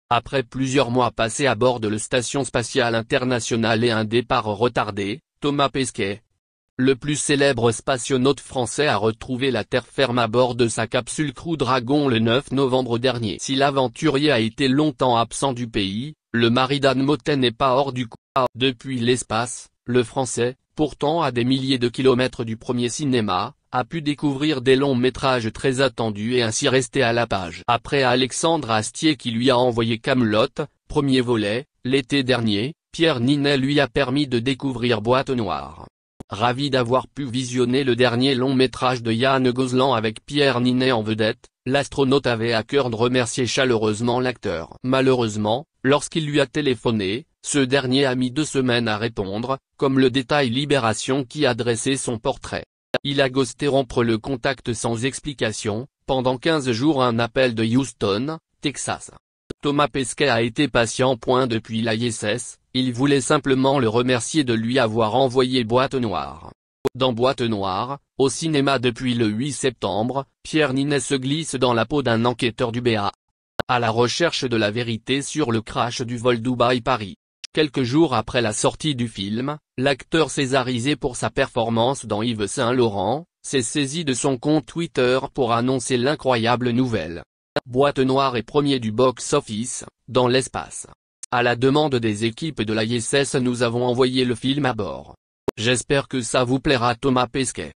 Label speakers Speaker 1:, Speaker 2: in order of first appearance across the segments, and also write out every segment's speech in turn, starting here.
Speaker 1: Après plusieurs mois passés à bord de la Station Spatiale Internationale et un départ retardé, Thomas Pesquet, le plus célèbre spationaute français, a retrouvé la terre ferme à bord de sa capsule Crew Dragon le 9 novembre dernier. Si l'aventurier a été longtemps absent du pays, le mari d'Anne Motet n'est pas hors du coup. Depuis l'espace, le Français, pourtant à des milliers de kilomètres du premier cinéma, a pu découvrir des longs métrages très attendus et ainsi rester à la page. Après Alexandre Astier qui lui a envoyé Kaamelott, premier volet, l'été dernier, Pierre Ninet lui a permis de découvrir Boîte Noire. Ravi d'avoir pu visionner le dernier long métrage de Yann Gozlan avec Pierre Ninet en vedette, l'astronaute avait à cœur de remercier chaleureusement l'acteur. Malheureusement, lorsqu'il lui a téléphoné, ce dernier a mis 2 semaines à répondre, comme le détaille Libération qui a dressé son portrait. Il a ghosté, rompre le contact sans explication, pendant 15 jours. Un appel de Houston, Texas. Thomas Pesquet a été patient. Depuis l'ISS, il voulait simplement le remercier de lui avoir envoyé Boîte Noire. Dans Boîte Noire, au cinéma depuis le 8 septembre, Pierre Ninet se glisse dans la peau d'un enquêteur du BA, à la recherche de la vérité sur le crash du vol Dubaï-Paris. Quelques jours après la sortie du film, l'acteur césarisé pour sa performance dans Yves Saint Laurent, s'est saisi de son compte Twitter pour annoncer l'incroyable nouvelle. Boîte Noire est premier du box-office, dans l'espace. À la demande des équipes de l'ISS, nous avons envoyé le film à bord. J'espère que ça vous plaira. Thomas Pesquet.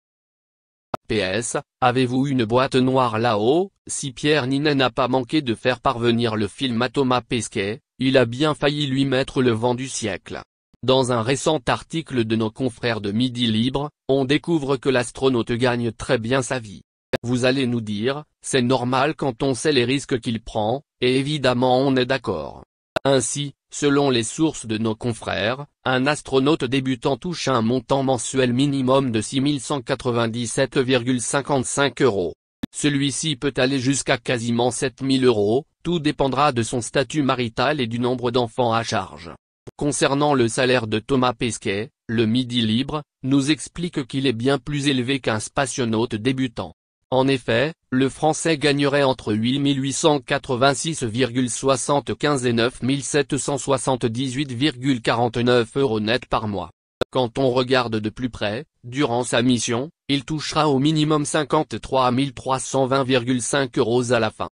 Speaker 1: PS, avez-vous une boîte noire là-haut? Si Pierre Ninet n'a pas manqué de faire parvenir le film à Thomas Pesquet, il a bien failli lui mettre le vent du siècle. Dans un récent article de nos confrères de Midi Libre, on découvre que l'astronaute gagne très bien sa vie. Vous allez nous dire, c'est normal quand on sait les risques qu'il prend, et évidemment on est d'accord. Ainsi, selon les sources de nos confrères, un astronaute débutant touche un montant mensuel minimum de 6 197,55 €. Celui-ci peut aller jusqu'à quasiment 7 000 €, tout dépendra de son statut marital et du nombre d'enfants à charge. Concernant le salaire de Thomas Pesquet, le Midi Libre nous explique qu'il est bien plus élevé qu'un spationaute débutant. En effet, le Français gagnerait entre 8 886,75 et 9 778,49 € net par mois. Quand on regarde de plus près, durant sa mission, il touchera au minimum 53 320,5 € à la fin.